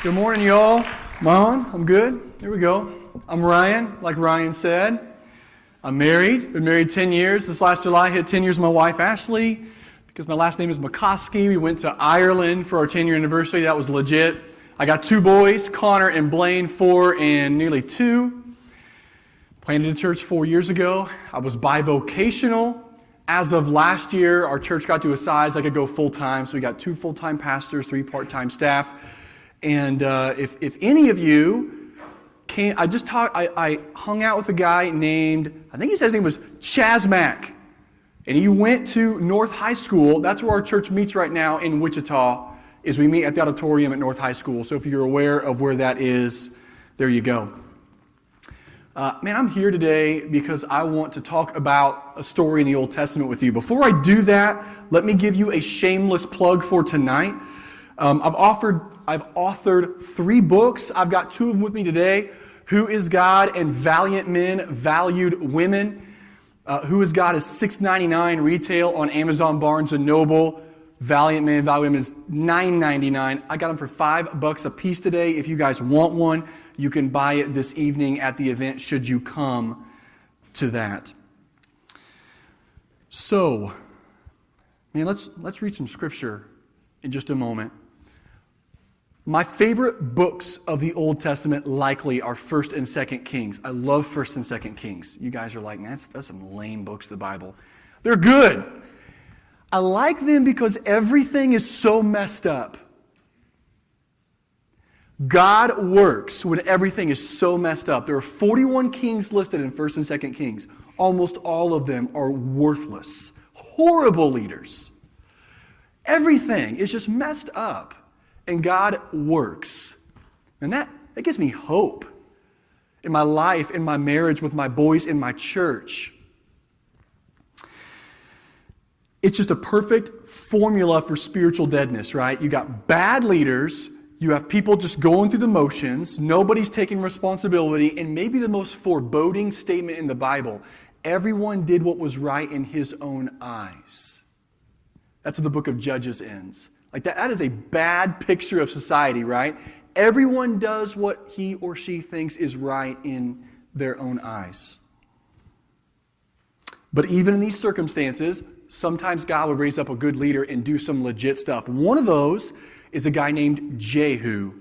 Good morning, y'all. Am I on? I'm good. Here we go. I'm Ryan, like Ryan said. I'm married. Been married 10 years. This last July, I hit 10 years with my wife, Ashley. Because my last name is McCoskey, we went to Ireland for our 10-year anniversary. That was legit. I got 2 boys, Connor and Blaine, 4 and nearly 2. Planted a church 4 years ago. I was bivocational. As of last year, our church got to a size I could go full-time. So we got 2 full-time pastors, 3 part-time staff. And if any of you can't, I hung out with a guy named, I think he said his name was Chaz Mack. And he went to North High School. That's where our church meets right now in Wichita, is we meet at the auditorium at North High School. So if you're aware of where that is, there you go. I'm here today because I want to talk about a story in the Old Testament with you. Before I do that, let me give you a shameless plug for tonight. I've authored 3 books. I've got 2 of them with me today. Who is God and Valiant Men, Valued Women. Who is God is $6.99 retail on Amazon, Barnes & Noble. Valiant Men, Valued Women is $9.99. I got them for $5 a piece today. If you guys want one, you can buy it this evening at the event should you come to that. So, let's read some scripture in just a moment. My favorite books of the Old Testament likely are 1st and 2nd Kings. I love 1st and 2nd Kings. You guys are like, man, that's some lame books of the Bible. They're good. I like them because everything is so messed up. God works when everything is so messed up. There are 41 kings listed in 1st and 2nd Kings. Almost all of them are worthless, horrible leaders. Everything is just messed up. And God works. And that gives me hope in my life, in my marriage, with my boys, in my church. It's just a perfect formula for spiritual deadness, right? You got bad leaders, you have people just going through the motions, nobody's taking responsibility, and maybe the most foreboding statement in the Bible, everyone did what was right in his own eyes. That's how the book of Judges ends. Like that is a bad picture of society, right? Everyone does what he or she thinks is right in their own eyes. But even in these circumstances, sometimes God would raise up a good leader and do some legit stuff. One of those is a guy named Jehu.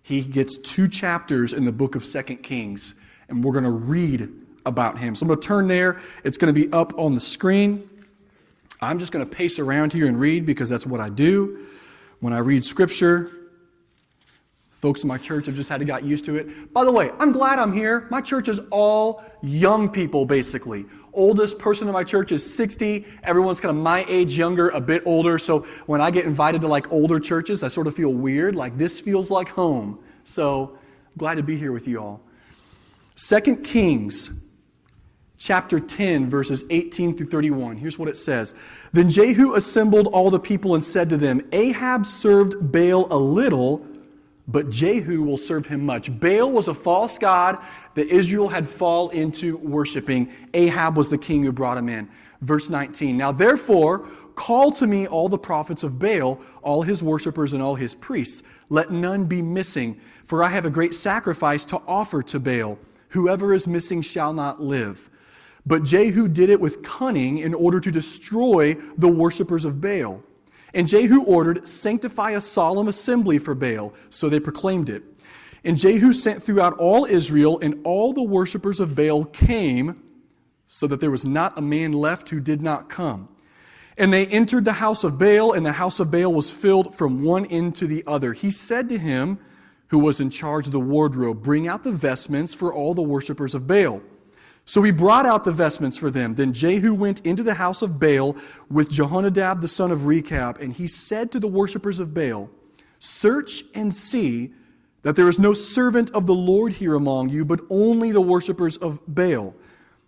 He gets 2 chapters in the book of 2 Kings, and we're going to read about him. So I'm going to turn there. It's going to be up on the screen. I'm just going to pace around here and read because that's what I do when I read Scripture. Folks in my church have just had to get used to it. By the way, I'm glad I'm here. My church is all young people, basically. Oldest person in my church is 60. Everyone's kind of my age, younger, a bit older. So when I get invited to like older churches, I sort of feel weird. Like this feels like home. So I'm glad to be here with you all. 2 Kings Chapter 10, verses 18 through 31. Here's what it says. Then Jehu assembled all the people and said to them, Ahab served Baal a little, but Jehu will serve him much. Baal was a false god that Israel had fallen into worshiping. Ahab was the king who brought him in. Verse 19. Now therefore, call to me all the prophets of Baal, all his worshipers and all his priests. Let none be missing, for I have a great sacrifice to offer to Baal. Whoever is missing shall not live. But Jehu did it with cunning in order to destroy the worshipers of Baal. And Jehu ordered, sanctify a solemn assembly for Baal. So they proclaimed it. And Jehu sent throughout all Israel, and all the worshipers of Baal came, so that there was not a man left who did not come. And they entered the house of Baal, and the house of Baal was filled from one end to the other. He said to him, who was in charge of the wardrobe, bring out the vestments for all the worshipers of Baal. So he brought out the vestments for them. Then Jehu went into the house of Baal with Jehonadab the son of Rechab, and he said to the worshipers of Baal, search and see that there is no servant of the Lord here among you, but only the worshipers of Baal.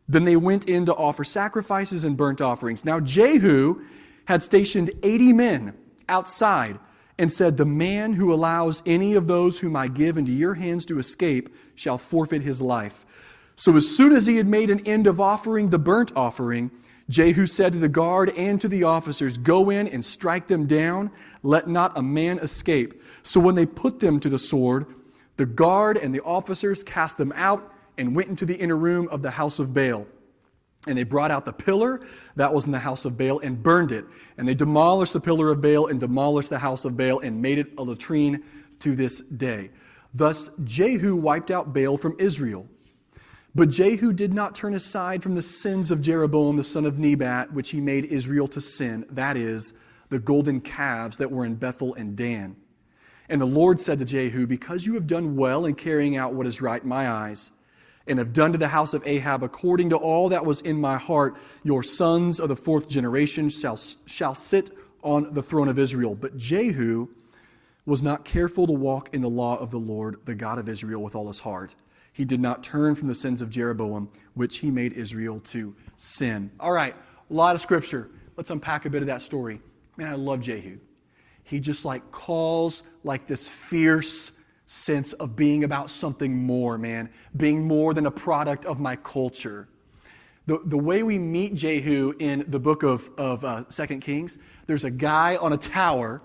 Then they went in to offer sacrifices and burnt offerings. Now Jehu had stationed 80 men outside and said, the man who allows any of those whom I give into your hands to escape shall forfeit his life. So as soon as he had made an end of offering the burnt offering, Jehu said to the guard and to the officers, "Go in and strike them down. Let not a man escape." So when they put them to the sword, the guard and the officers cast them out and went into the inner room of the house of Baal. And they brought out the pillar that was in the house of Baal and burned it. And they demolished the pillar of Baal and demolished the house of Baal and made it a latrine to this day. Thus Jehu wiped out Baal from Israel. But Jehu did not turn aside from the sins of Jeroboam the son of Nebat, which he made Israel to sin, that is, the golden calves that were in Bethel and Dan. And the Lord said to Jehu, "Because you have done well in carrying out what is right in my eyes, and have done to the house of Ahab according to all that was in my heart, your sons of the fourth generation shall sit on the throne of Israel." But Jehu was not careful to walk in the law of the Lord, the God of Israel, with all his heart. He did not turn from the sins of Jeroboam, which he made Israel to sin. All right, a lot of scripture. Let's unpack a bit of that story. Man, I love Jehu. He just calls this fierce sense of being about something more, man. Being more than a product of my culture. The way we meet Jehu in the book of 2 Kings, there's a guy on a tower,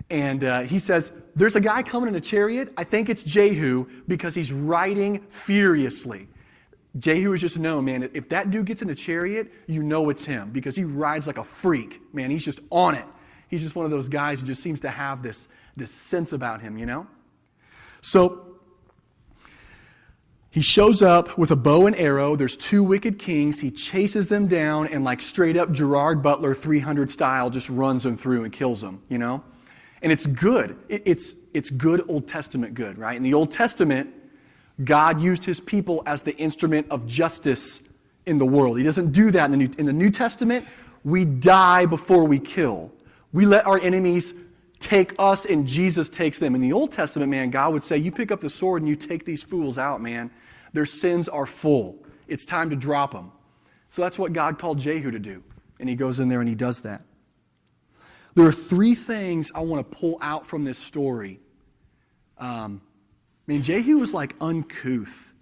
and he says, "There's a guy coming in a chariot. I think it's Jehu because he's riding furiously." Jehu is just known, man. If that dude gets in a chariot, you know it's him because he rides like a freak. Man, he's just on it. He's just one of those guys who just seems to have this sense about him, you know? So he shows up with a bow and arrow. There's two wicked kings. He chases them down and straight up Gerard Butler 300 style just runs them through and kills them, you know? And it's good. It's good Old Testament good, right? In the Old Testament, God used his people as the instrument of justice in the world. He doesn't do that in the New Testament. We die before we kill. We let our enemies take us and Jesus takes them. In the Old Testament, man, God would say, "You pick up the sword and you take these fools out, man. Their sins are full. It's time to drop them." So that's what God called Jehu to do. And he goes in there and he does that. There are three things I want to pull out from this story. Jehu was uncouth.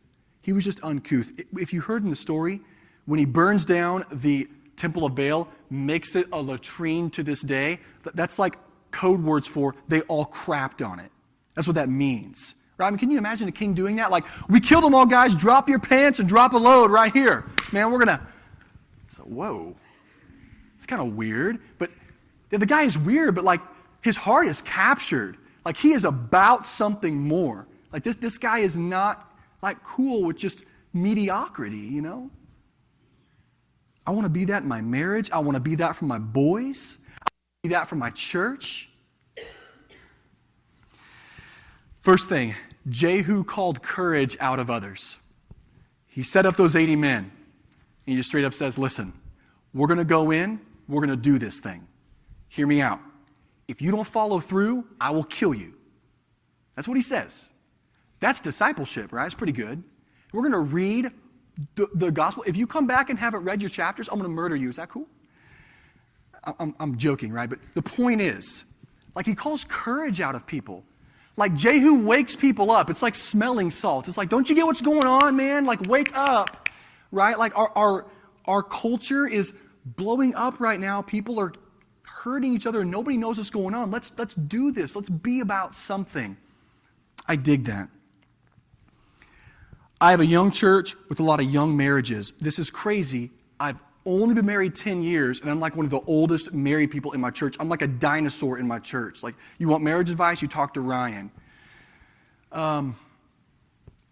He was just uncouth. If you heard in the story, when he burns down the temple of Baal, makes it a latrine to this day, that's code words for they all crapped on it. That's what that means. Right? Can you imagine a king doing that? "We killed them all, guys. Drop your pants and drop a load right here. Man, we're going to..." So, whoa. It's kind of weird. But the guy is weird, but his heart is captured. He is about something more. This guy is not cool with just mediocrity, you know? I want to be that in my marriage. I want to be that for my boys. I want to be that for my church. First thing, Jehu called courage out of others. He set up those 80 men. And he just straight up says, "Listen, we're going to go in. We're going to do this thing. Hear me out. If you don't follow through, I will kill you." That's what he says. That's discipleship, right? It's pretty good. We're going to read the gospel. If you come back and haven't read your chapters, I'm going to murder you. Is that cool? I'm joking, right? But the point is, he calls courage out of people. Jehu wakes people up. It's like smelling salts. It's don't you get what's going on, man? Wake up, right? Our culture is blowing up right now. People are hurting each other and nobody knows what's going on. Let's do this. Let's be about something. I dig that. I have a young church with a lot of young marriages. This is crazy. I've only been married 10 years, and I'm one of the oldest married people in my church. I'm like a dinosaur in my church. You want marriage advice, you talk to Ryan. A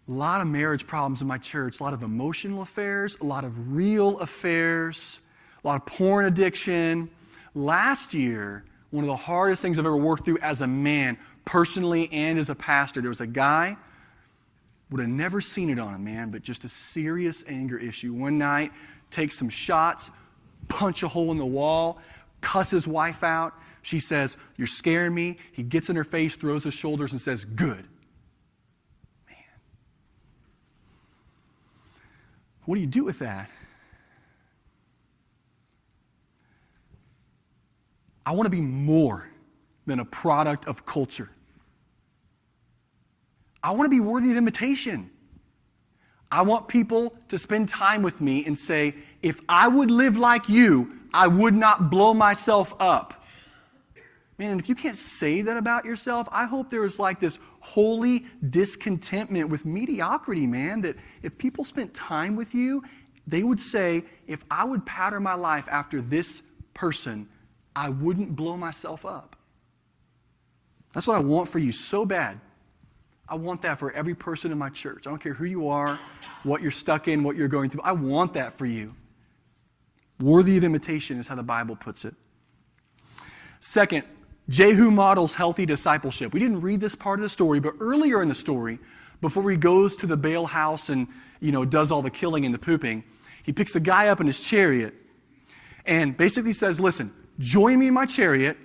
lot of marriage problems in my church, a lot of emotional affairs, a lot of real affairs, a lot of porn addiction. Last year, one of the hardest things I've ever worked through as a man, personally and as a pastor, there was a guy, would have never seen it on him, man, but just a serious anger issue. One night, takes some shots, punch a hole in the wall, cuss his wife out. She says, "You're scaring me." He gets in her face, throws his shoulders, and says, "Good." Man. What do you do with that? I want to be more than a product of culture. I want to be worthy of imitation. I want people to spend time with me and say, if I would live like you, I would not blow myself up. Man, and if you can't say that about yourself, I hope there is like this holy discontentment with mediocrity, man, that if people spent time with you, they would say, if I would pattern my life after this person, I wouldn't blow myself up. That's what I want for you so bad. I want that for every person in my church. I don't care who you are, what you're stuck in, what you're going through. I want that for you. Worthy of imitation is how the Bible puts it. Second, Jehu models healthy discipleship. We didn't read this part of the story, but earlier in the story, before he goes to the Baal house and, does all the killing and the pooping, he picks a guy up in his chariot and basically says, listen, join me in my chariot.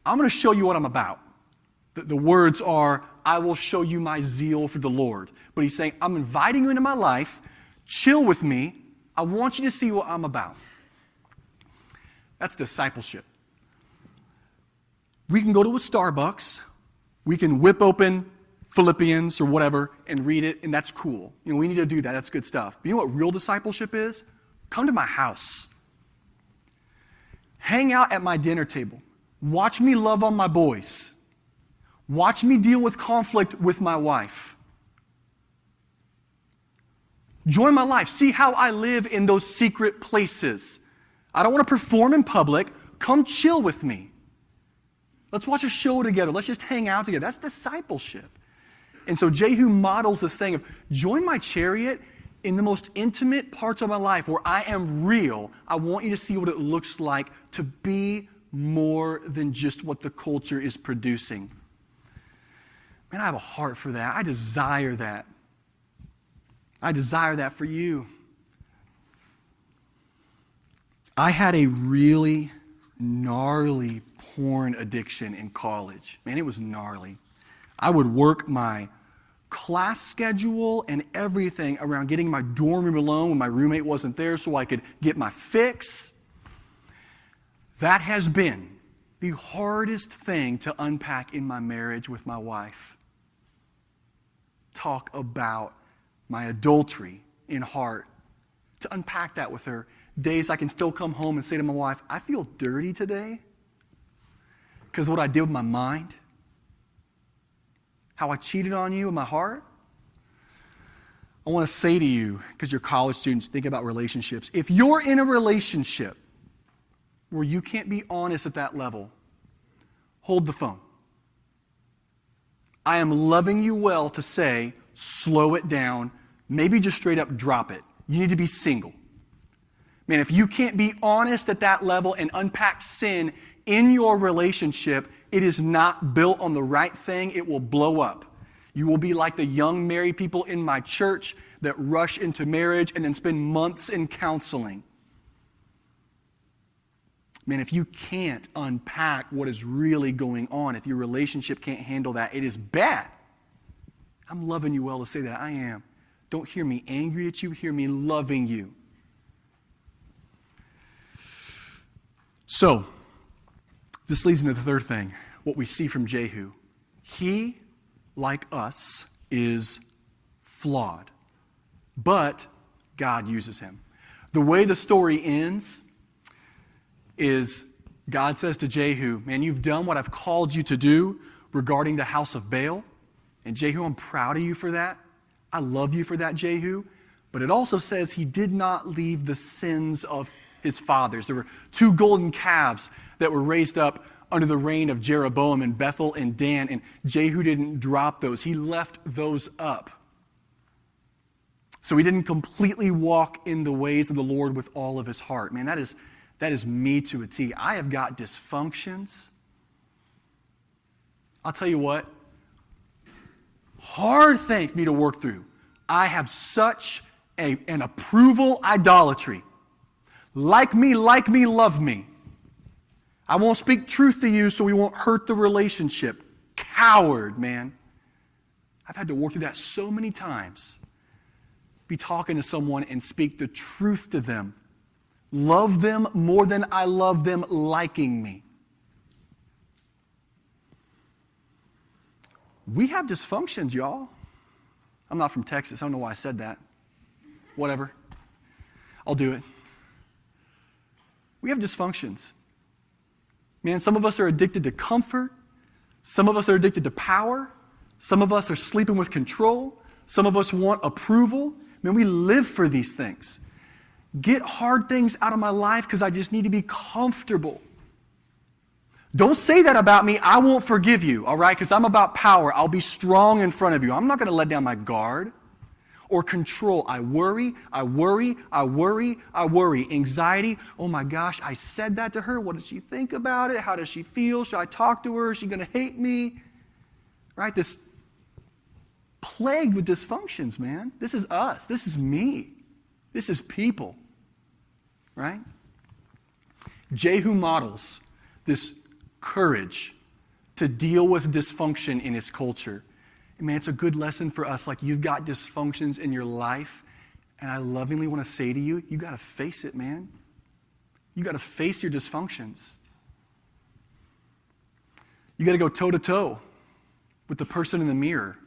I'm going to show you what I'm about. The words are, I will show you my zeal for the Lord. But he's saying, I'm inviting you into my life. Chill with me. I want you to see what I'm about. That's discipleship. We can go to a Starbucks. We can whip open Philippians or whatever and read it, and that's cool. We need to do that. That's good stuff. But you know what real discipleship is? Come to my house. Hang out at my dinner table. Watch me love on my boys. Watch me deal with conflict with my wife. Join my life. See how I live in those secret places. I don't want to perform in public. Come chill with me. Let's watch a show together. Let's just hang out together. That's discipleship. And so Jehu models this thing of join my chariot in the most intimate parts of my life where I am real. I want you to see what it looks like to be more than just what the culture is producing. Man, I have a heart for that. I desire that. I desire that for you. I had a really gnarly porn addiction in college. Man, it was gnarly. I would work my class schedule and everything around getting my dorm room alone when my roommate wasn't there so I could get my fix. That has been the hardest thing to unpack in my marriage with my wife. Talk about my adultery in heart. To unpack that with her. Days I can still come home and say to my wife, I feel dirty today because of what I did with my mind. How I cheated on you in my heart. I want to say to you, because you're college students, think about relationships. If you're in a relationship where you can't be honest at that level, hold the phone. I am loving you well to say, slow it down, maybe just straight up drop it. You need to be single. Man, if you can't be honest at that level and unpack sin in your relationship, it is not built on the right thing. It will blow up. You will be like the young married people in my church that rush into marriage and then spend months in counseling. Man, if you can't unpack what is really going on, if your relationship can't handle that, it is bad. I'm loving you well to say that. I am. Don't hear me angry at you. Hear me loving you. So, this leads into the third thing, what we see from Jehu. He, like us, is flawed, but God uses him. The way the story ends is God says to Jehu, man, you've done what I've called you to do regarding the house of Baal. And Jehu, I'm proud of you for that. I love you for that, Jehu. But it also says he did not leave the sins of his fathers. There were 2 golden calves that were raised up under the reign of Jeroboam in Bethel and Dan, and Jehu didn't drop those. He left those up. So he didn't completely walk in the ways of the Lord with all of his heart. Man, that is me to a T. I have got dysfunctions. I'll tell you what, hard thing for me to work through. I have such an approval idolatry. Like me, love me. I won't speak truth to you so we won't hurt the relationship. Coward, man. I've had to work through that so many times. Be talking to someone and speak the truth to them. Love them more than I love them liking me. We have dysfunctions, y'all. I'm not from Texas. I don't know why I said that. whatever. I'll do it. We have dysfunctions. Man, some of us are addicted to comfort. Some of us are addicted to power. Some of us are sleeping with control. Some of us want approval. Man, we live for these things. Get hard things out of my life because I just need to be comfortable. Don't say that about me. I won't forgive you, all right? Because I'm about power. I'll be strong in front of you. I'm not going to let down my guard or control. I worry. Anxiety. Oh my gosh, I said that to her. What does she think about it? How does she feel? Should I talk to her? Is she going to hate me? Right? This plagued with dysfunctions, man. This is us. This is me. This is people. Right? Jehu models this courage to deal with dysfunction in his culture. And man, it's a good lesson for us. Like, you've got dysfunctions in your life, and I lovingly want to say to you, you got to face it, man. You got to face your dysfunctions. You got to go toe-to-toe with the person in the mirror.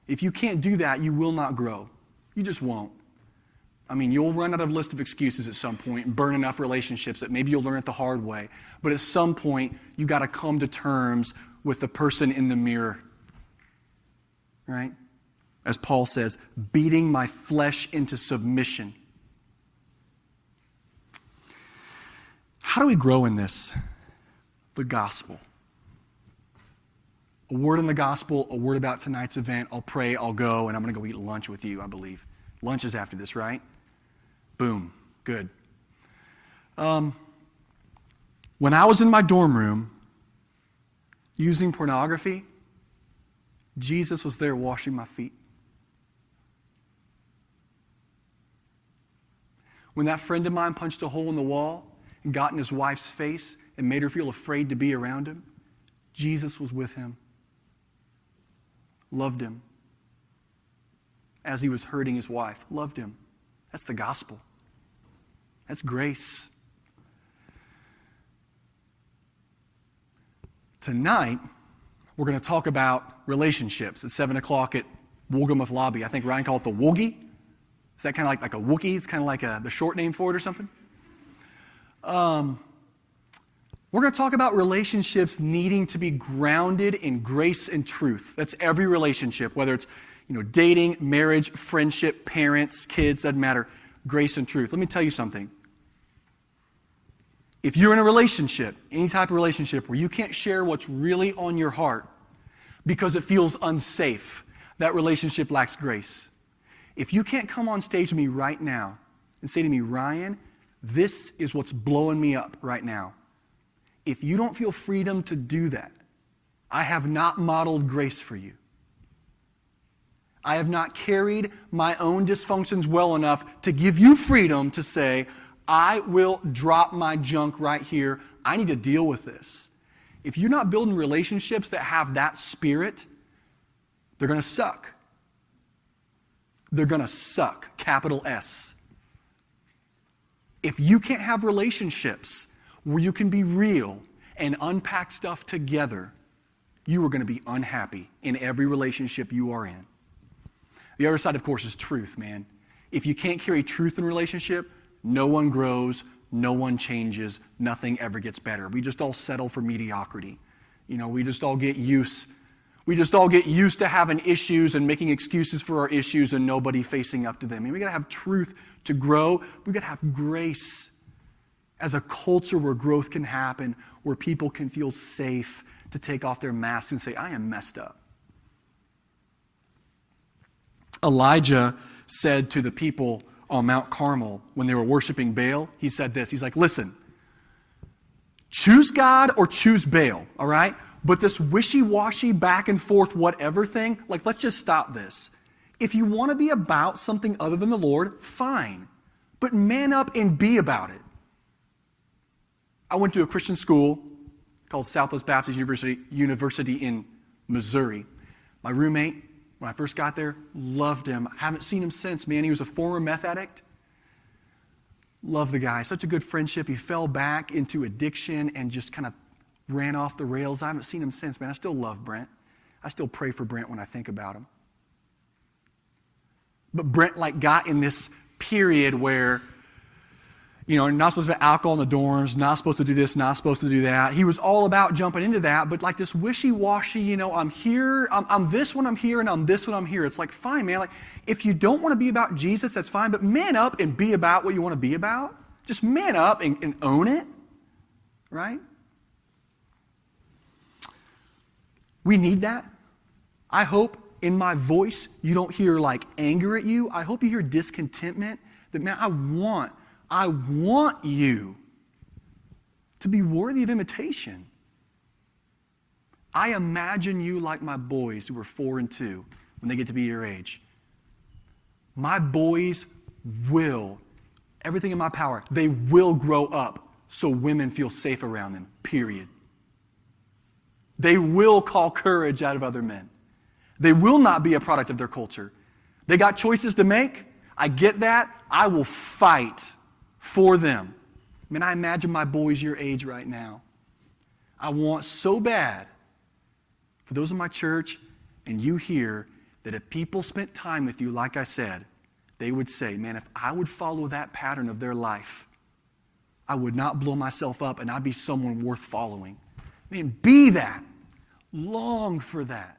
If you can't do that, you will not grow. You just won't. I mean, you'll run out of a list of excuses at some point and burn enough relationships that maybe you'll learn it the hard way. But at some point, you got to come to terms with the person in the mirror. Right? As Paul says, beating my flesh into submission. How do we grow in this? The gospel. A word in the gospel, a word about tonight's event. I'll pray, I'll go, and I'm going to go eat lunch with you, I believe. Lunch is after this, right? Boom. Good. When I was in my dorm room using pornography, Jesus was there washing my feet. When that friend of mine punched a hole in the wall and got in his wife's face and made her feel afraid to be around him, Jesus was with him. Loved him. As he was hurting his wife, loved him. That's the gospel. That's grace. Tonight, we're going to talk about relationships at 7 o'clock at Wolgamuth Lobby. I think Ryan called it the Woogie. Is that kind of like a Wookiee? It's kind of like the short name for it or something? We're going to talk about relationships needing to be grounded in grace and truth. That's every relationship, whether it's dating, marriage, friendship, parents, kids, doesn't matter. Grace and truth. Let me tell you something. If you're in a relationship, any type of relationship where you can't share what's really on your heart because it feels unsafe, that relationship lacks grace. If you can't come on stage with me right now and say to me, Ryan, this is what's blowing me up right now. If you don't feel freedom to do that, I have not modeled grace for you. I have not carried my own dysfunctions well enough to give you freedom to say, I will drop my junk right here. I need to deal with this. If you're not building relationships that have that spirit, they're going to suck. They're going to suck, capital S. If you can't have relationships where you can be real and unpack stuff together, you are going to be unhappy in every relationship you are in. The other side, of course, is truth, man. If you can't carry truth in a relationship, no one grows, no one changes, nothing ever gets better. We just all settle for mediocrity. We just all get used to having issues and making excuses for our issues and nobody facing up to them. We got to have truth to grow. We got to have grace as a culture where growth can happen, where people can feel safe to take off their masks and say, I am messed up. Elijah said to the people on Mount Carmel when they were worshiping Baal, he said this. He's like, listen, choose God or choose Baal, all right? But this wishy-washy, back and forth, whatever thing, let's just stop this. If you want to be about something other than the Lord, fine. But man up and be about it. I went to a Christian school called Southwest Baptist University in Missouri. My roommate, when I first got there, loved him. I haven't seen him since, man. He was a former meth addict. Love the guy. Such a good friendship. He fell back into addiction and just kind of ran off the rails. I haven't seen him since, man. I still love Brent. I still pray for Brent when I think about him. But Brent got in this period where, not supposed to have alcohol in the dorms, not supposed to do this, not supposed to do that. He was all about jumping into that, but like this wishy-washy, I'm here, I'm this when I'm here, and I'm this when I'm here. It's like, fine, man. Like, if you don't want to be about Jesus, that's fine, but man up and be about what you want to be about. Just man up and own it, right? We need that. I hope in my voice you don't hear like anger at you. I hope you hear discontentment. That, man, I want you to be worthy of imitation. I imagine you like my boys who are 4 and 2 when they get to be your age. My boys will, everything in my power, they will grow up so women feel safe around them, period. They will call courage out of other men. They will not be a product of their culture. They got choices to make. I get that. I will fight for them. I mean, I imagine my boys your age right now. I want so bad for those in my church and you here that if people spent time with you, like I said, they would say, man, if I would follow that pattern of their life, I would not blow myself up and I'd be someone worth following. Man, be that. Long for that.